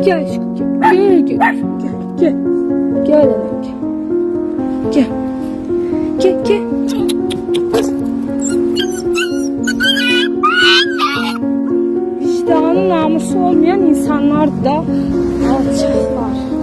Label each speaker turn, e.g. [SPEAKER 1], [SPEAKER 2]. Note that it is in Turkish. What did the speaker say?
[SPEAKER 1] Gel aşkım, gel Elex. Gel. Vicdanı namusu olmayan insanlar da alçaklar.